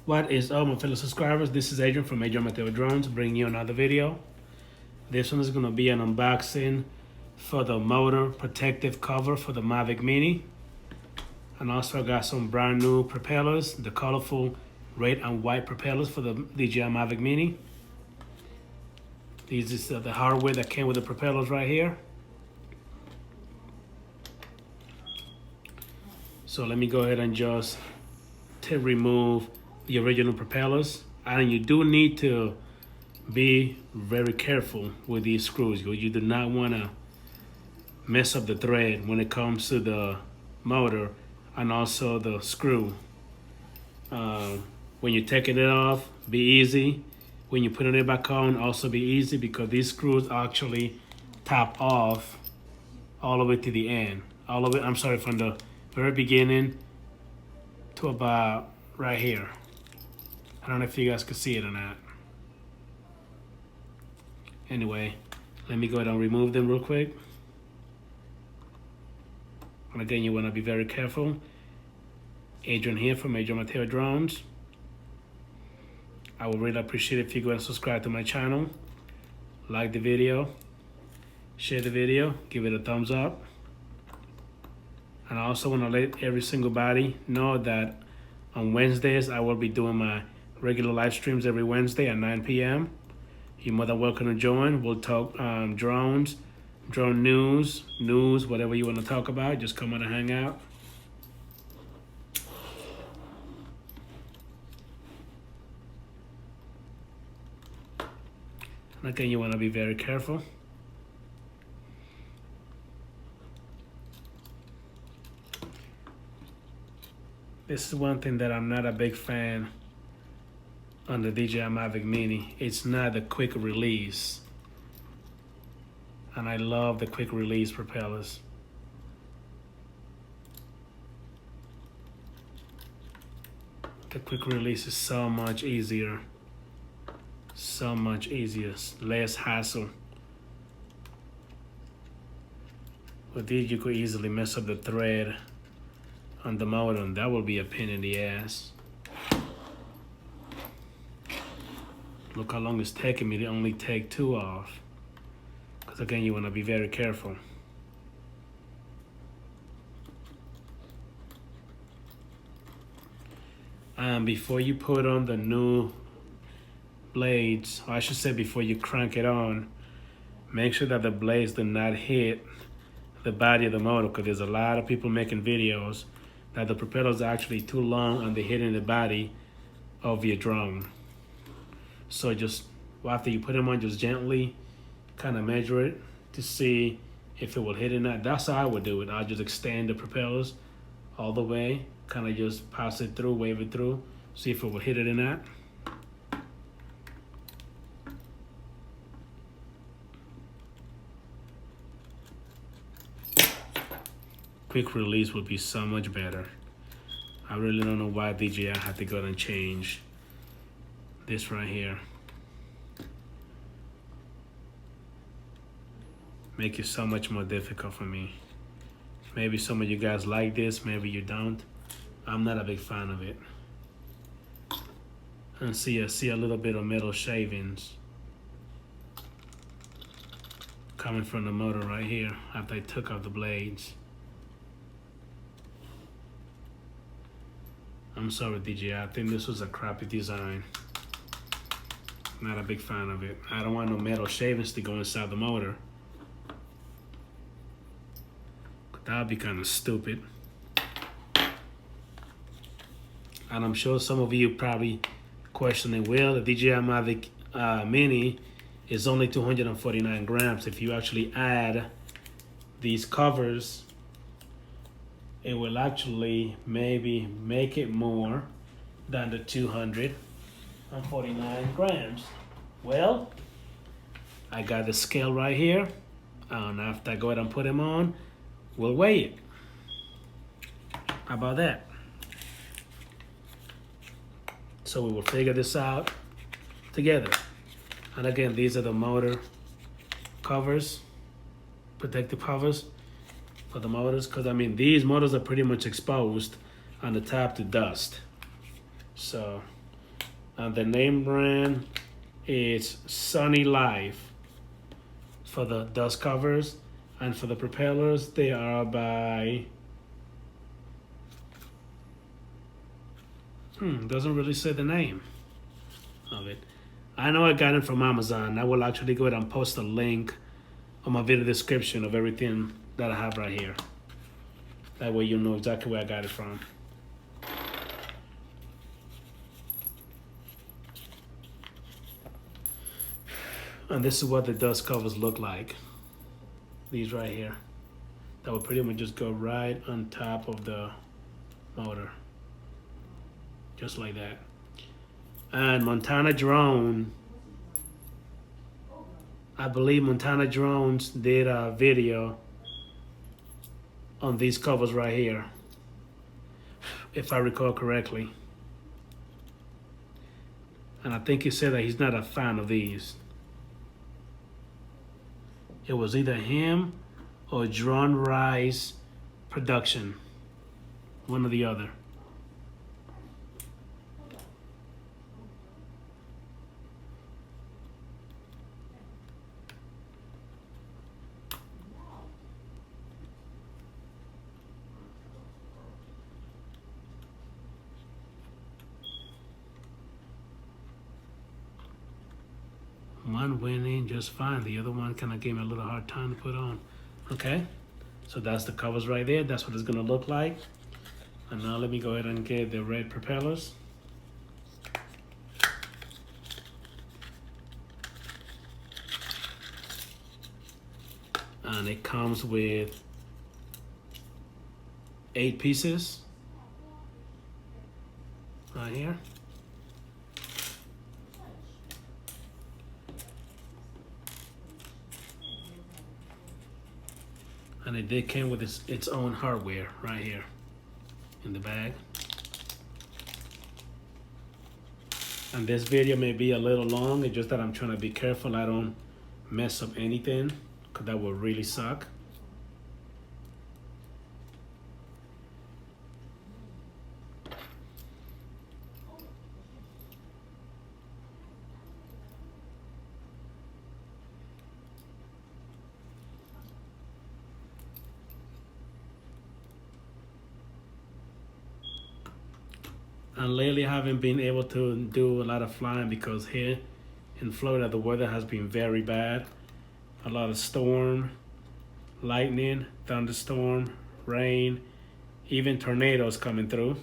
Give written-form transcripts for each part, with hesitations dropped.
What is up, my fellow subscribers? This is Adrian from miserably Drones, bringing you another video. This one is going to be an unboxing for the motor protective cover for the Mavic Mini. And also I got some brand new propellers, the colorful red and white propellers for the Dji Mavic Mini. These is the hardware that came with the propellers right here. So let me go ahead and just remove the original propellers, and you do need to be very careful with these screws. You do not want to mess up the thread when it comes to the motor and also the screw. When you're taking it off, be easy. When you're putting it back on, also be easy, because these screws actually tap off all the way to the end. All of it, I'm sorry, from the very beginning to about right here. I don't know if you guys can see it or not. Anyway, let me go ahead and remove them real quick. And again, you want to be very careful. Adrian here from miserably Drones. I would really appreciate it if you go and subscribe to my channel, like the video, share the video, give it a thumbs up. And I also want to let every single body know that on Wednesdays I will be doing my regular live streams every Wednesday at 9 p.m. You're more than welcome to join. We'll talk drones, drone news, whatever you want to talk about. Just come on and hang out. And again, you want to be very careful. This is one thing that I'm not a big fan on the Dji Mavic Mini. It's not the quick release. And I love the quick release propellers. The quick release is so much easier. So much easier, less hassle. With these, you could easily mess up the thread on the motor, and that will be a pain in the ass. Look how long it's taking me to only take 2 off. Because again, you want to be very careful. Before you put on the new blades, or I should say before you crank it on, make sure that the blades do not hit the body of the motor, because there's a lot of people making videos that the propellers are actually too long and they're hitting the body of your drone. So just after you put them on, just gently kind of measure it to see if it will hit or not. That's how I would do it. I'll just extend the propellers all the way, kind of just pass it through, wave it through, see if it will hit it or not. Quick release would be so much better. I really don't know why DJI had to go and change this right here. Make it so much more difficult for me. Maybe some of you guys like this, maybe you don't. I'm not a big fan of it. And see a little bit of metal shavings coming from the motor right here after I took off the blades. I'm sorry, DJI. I think this was a crappy design. Not a big fan of it. I don't want no metal shavings to go inside the motor. That would be kind of stupid. And I'm sure some of you probably questioning, well, the Dji Mavic Mini is only 249 grams. If you actually add these covers, it will actually maybe make it more than the 249 grams. Well, I got the scale right here, and after I go ahead and put them on, we'll weigh it. How about that? So we will figure this out together. And again, these are the motor covers, protective covers for the motors, because I mean these motors are pretty much exposed on the top to dust. So And the name brand is Sunny Life for the dust covers. And for the propellers, they are by... doesn't really say the name of it. I know I got it from Amazon. I will actually go ahead and post a link on my video description of everything that I have right here. That way you know exactly where I got it from. And this is what the dust covers look like. These right here. That will pretty much just go right on top of the motor. Just like that. And Montana Drone, I believe Montana Drones did a video on these covers right here, if I recall correctly. And I think he said that he's not a fan of these. It was either him or Drone Rise Production, one or the other. One went in just fine. The other one kind of gave me a little hard time to put on. Okay, so that's the covers right there. That's what it's gonna look like. And now let me go ahead and get the red propellers. And it comes with 8 pieces right here. And it did came with its own hardware right here in the bag. And this video may be a little long. It's just that I'm trying to be careful I don't mess up anything, because that would really suck. And lately I haven't been able to do a lot of flying because here in Florida the weather has been very bad. A lot of storm, lightning, thunderstorm, rain, even tornadoes coming through.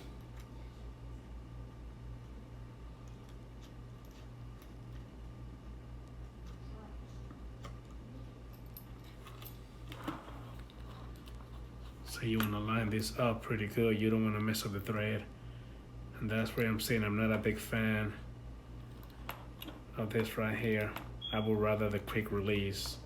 So you want to line this up pretty good. You don't want to mess up the thread. And that's where I'm saying I'm not a big fan of this right here. I would rather the quick release.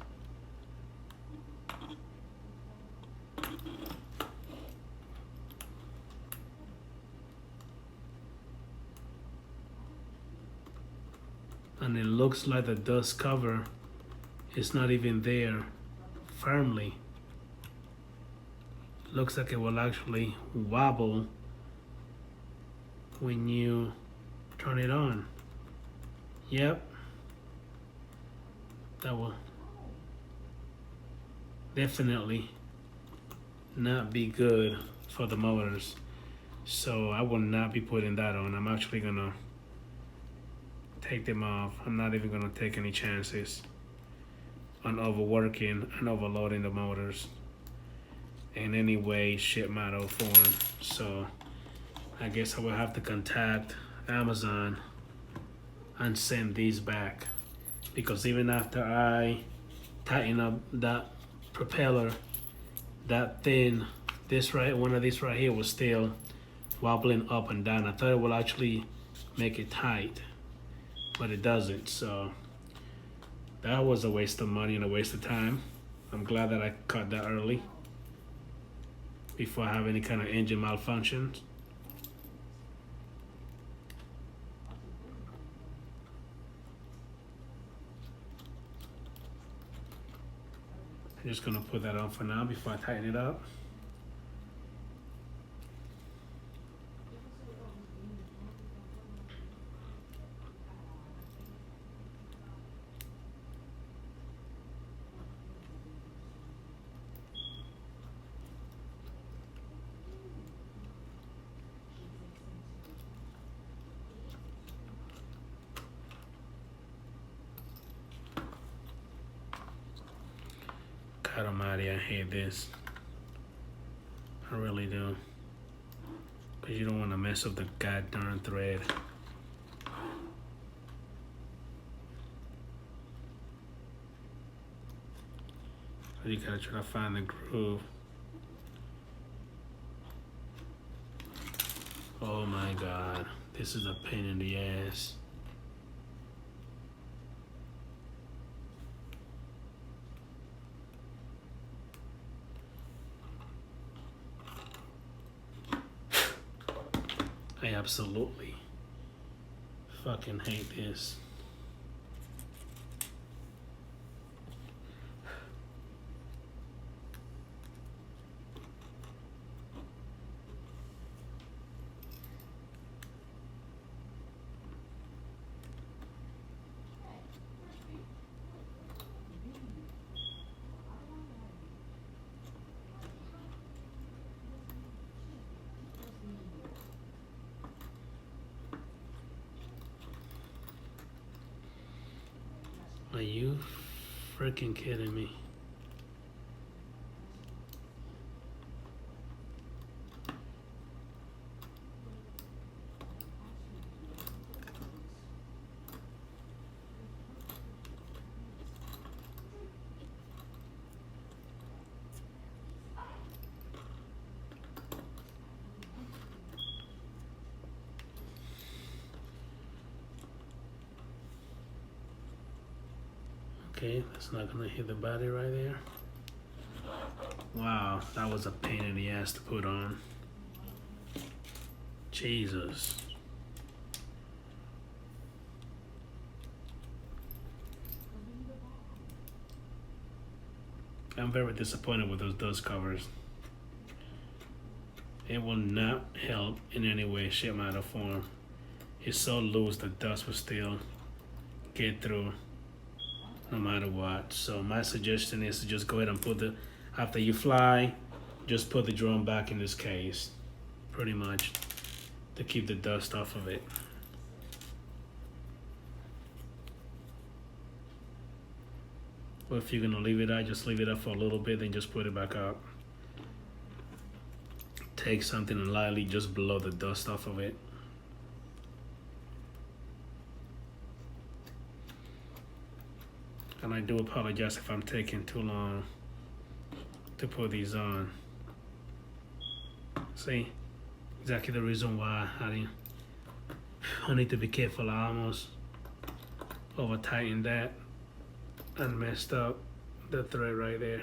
And it looks like the dust cover is not even there firmly. Looks like it will actually wobble when you turn it on. Yep, that will definitely not be good for the motors. So I will not be putting that on. I'm actually gonna take them off. I'm not even gonna take any chances on overworking and overloading the motors in any way, shape, matter, or form. So I guess I will have to contact Amazon and send these back, because even after I tighten up that propeller, that thin, one of these right here was still wobbling up and down. I thought it will actually make it tight, but it doesn't. So that was a waste of money and a waste of time. I'm glad that I caught that early before I have any kind of engine malfunctions. I'm just gonna put that on for now before I tighten it up. God almighty, I hate this. I really do. Because you don't want to mess up the goddamn thread. But you gotta try to find the groove. Oh my God, this is a pain in the ass. I absolutely fucking hate this. Are you freaking kidding me? Okay, that's not gonna hit the body right there. Wow, that was a pain in the ass to put on. Jesus. I'm very disappointed with those dust covers. It will not help in any way, shape, matter, or form. It's so loose the dust will still get through no matter what. So my suggestion is to just go ahead and put the, after you fly, just put the drone back in this case, pretty much, to keep the dust off of it. But if you're gonna leave it out, just leave it up for a little bit, then just put it back up. Take something and lightly just blow the dust off of it. And I do apologize if I'm taking too long to put these on. See, exactly the reason why I need to be careful. I almost over tightened that and messed up the thread right there.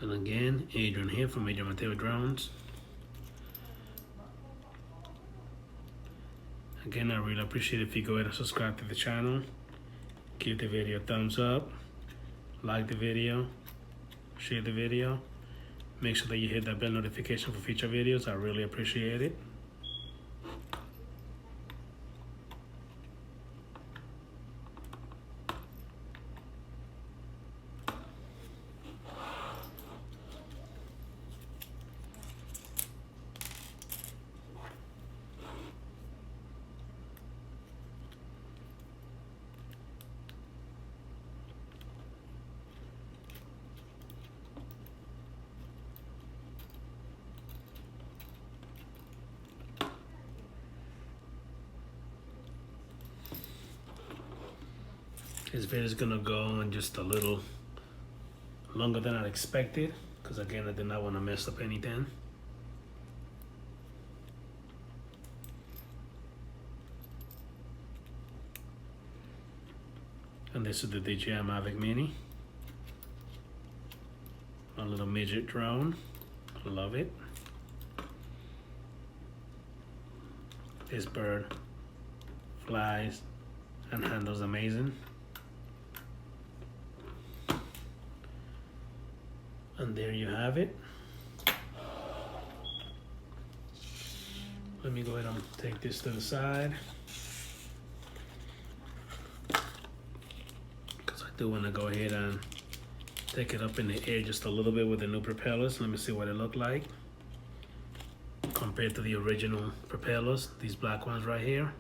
And again, Adrian here from Major Mateo Drones. Again, I really appreciate it if you go ahead and subscribe to the channel. Give the video a thumbs up. Like the video. Share the video. Make sure that you hit that bell notification for future videos. I really appreciate it. This video is gonna go on just a little longer than I expected, because again, I did not want to mess up anything. And this is the Dji Mavic Mini, a little midget drone. I love it. This bird flies and handles amazing. And there you have it. Let me go ahead and take this to the side, because I do want to go ahead and take it up in the air just a little bit with the new propellers. Let me see what it looked like compared to the original propellers, these black ones right here.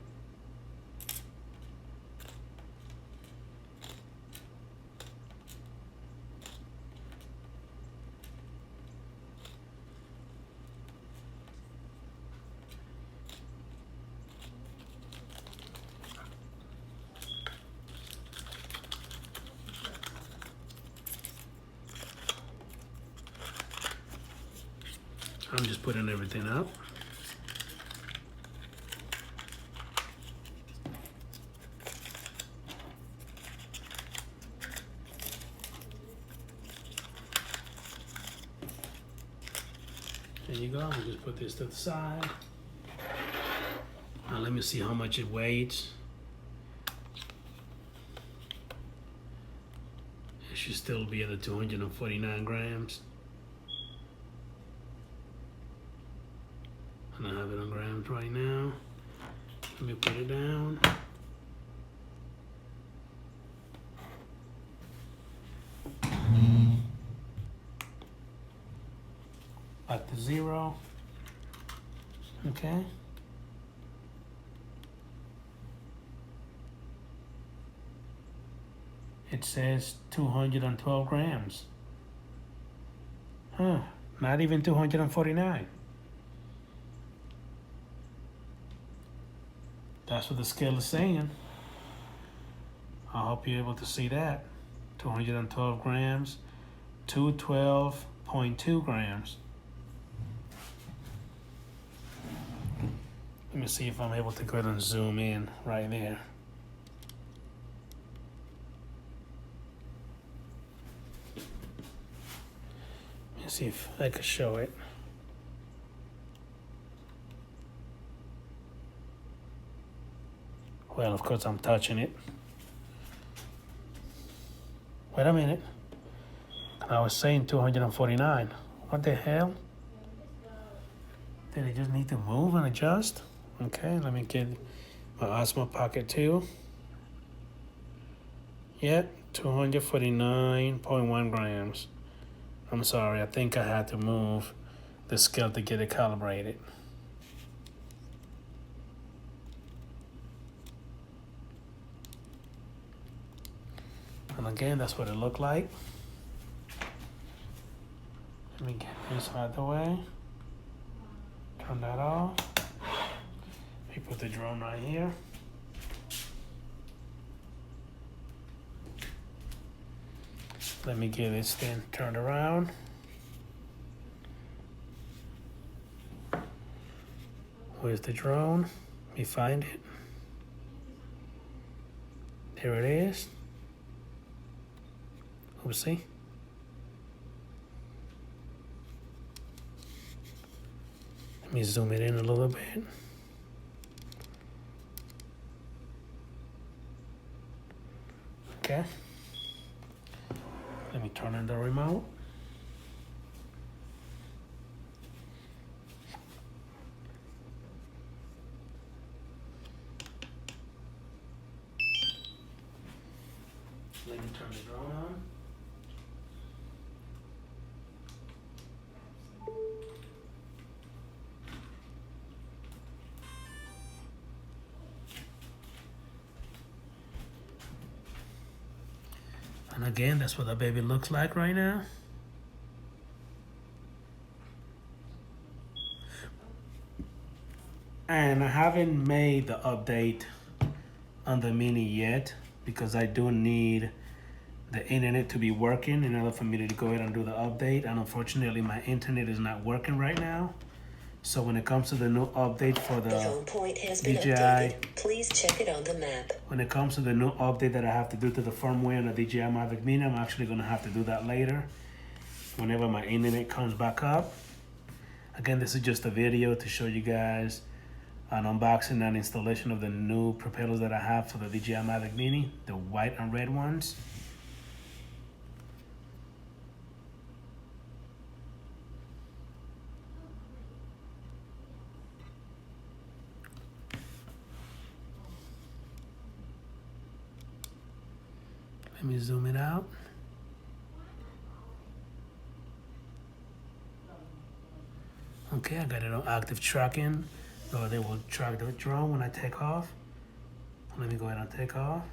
I'm just putting everything up. There you go. I'm gonna just put this to the side. Now let me see how much it weighs. It should still be at the 249 grams. And I have it on grams right now. Let me put it down. Back to 0. Okay. It says 212 grams. Huh, not even 249. That's what the scale is saying. I hope you're able to see that. 212 grams, 212.2 grams. Let me see if I'm able to go ahead and zoom in right there. Let me see if I could show it. Well, of course I'm touching it. Wait a minute. I was saying 249. What the hell? Did it just need to move and adjust? Okay, let me get my Osmo Pocket 2. Yep, 249.1 grams. I'm sorry, I think I had to move the scale to get it calibrated. And again, that's what it looked like. Let me get this out of the way. Turn that off. Let me put the drone right here. Let me get this thing turned around. Where's the drone? Let me find it. There it is. Oopsie. Let me zoom it in a little bit. Okay. Let me turn on the remote. Let me turn the drone on. And again, that's what the baby looks like right now. And I haven't made the update on the Mini yet because I do need the internet to be working in order for me to go ahead and do the update. And unfortunately, my internet is not working right now. So when it comes to the new update for the home point has been DJI, updated. Please check it on the map. when it comes to the new update that I have to do to the firmware on the DJI Mavic Mini, I'm actually gonna have to do that later whenever my internet comes back up. Again, this is just a video to show you guys an unboxing and installation of the new propellers that I have for the Dji Mavic Mini, the white and red ones. Let me zoom it out. Okay, I got it on active tracking, so they will track the drone when I take off. Let me go ahead and take off.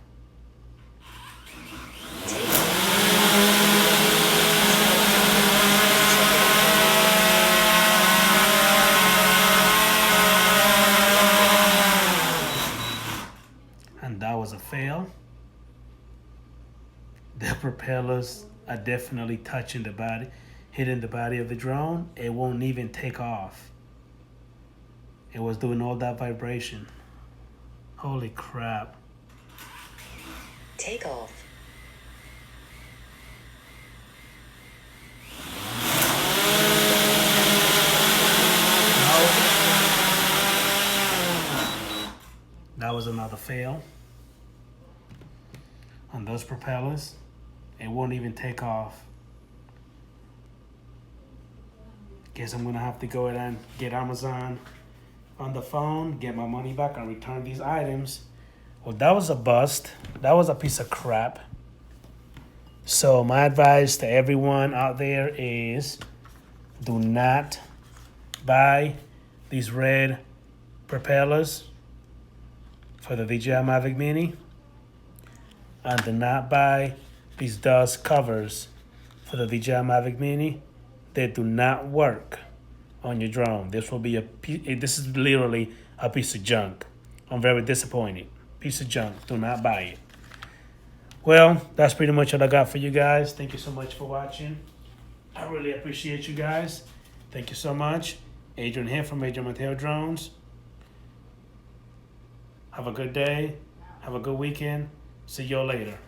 And that was a fail. The propellers are definitely touching the body, hitting the body of the drone. It won't even take off. It was doing all that vibration. Holy crap. Take off. That was another fail. On those propellers, it won't even take off. Guess I'm gonna have to go ahead and get Amazon on the phone, get my money back, and return these items. Well, that was a bust. That was a piece of crap. So my advice to everyone out there is do not buy these red propellers for the Dji Mavic Mini, and do not buy these dust covers for the Dji Mavic Mini. They do not work on your drone. This will be this is literally a piece of junk. I'm very disappointed. Piece of junk. Do not buy it. Well, that's pretty much what I got for you guys. Thank you so much for watching. I really appreciate you guys. Thank you so much. Adrian here from Major Mateo Drones. Have a good day. Have a good weekend. See y'all later.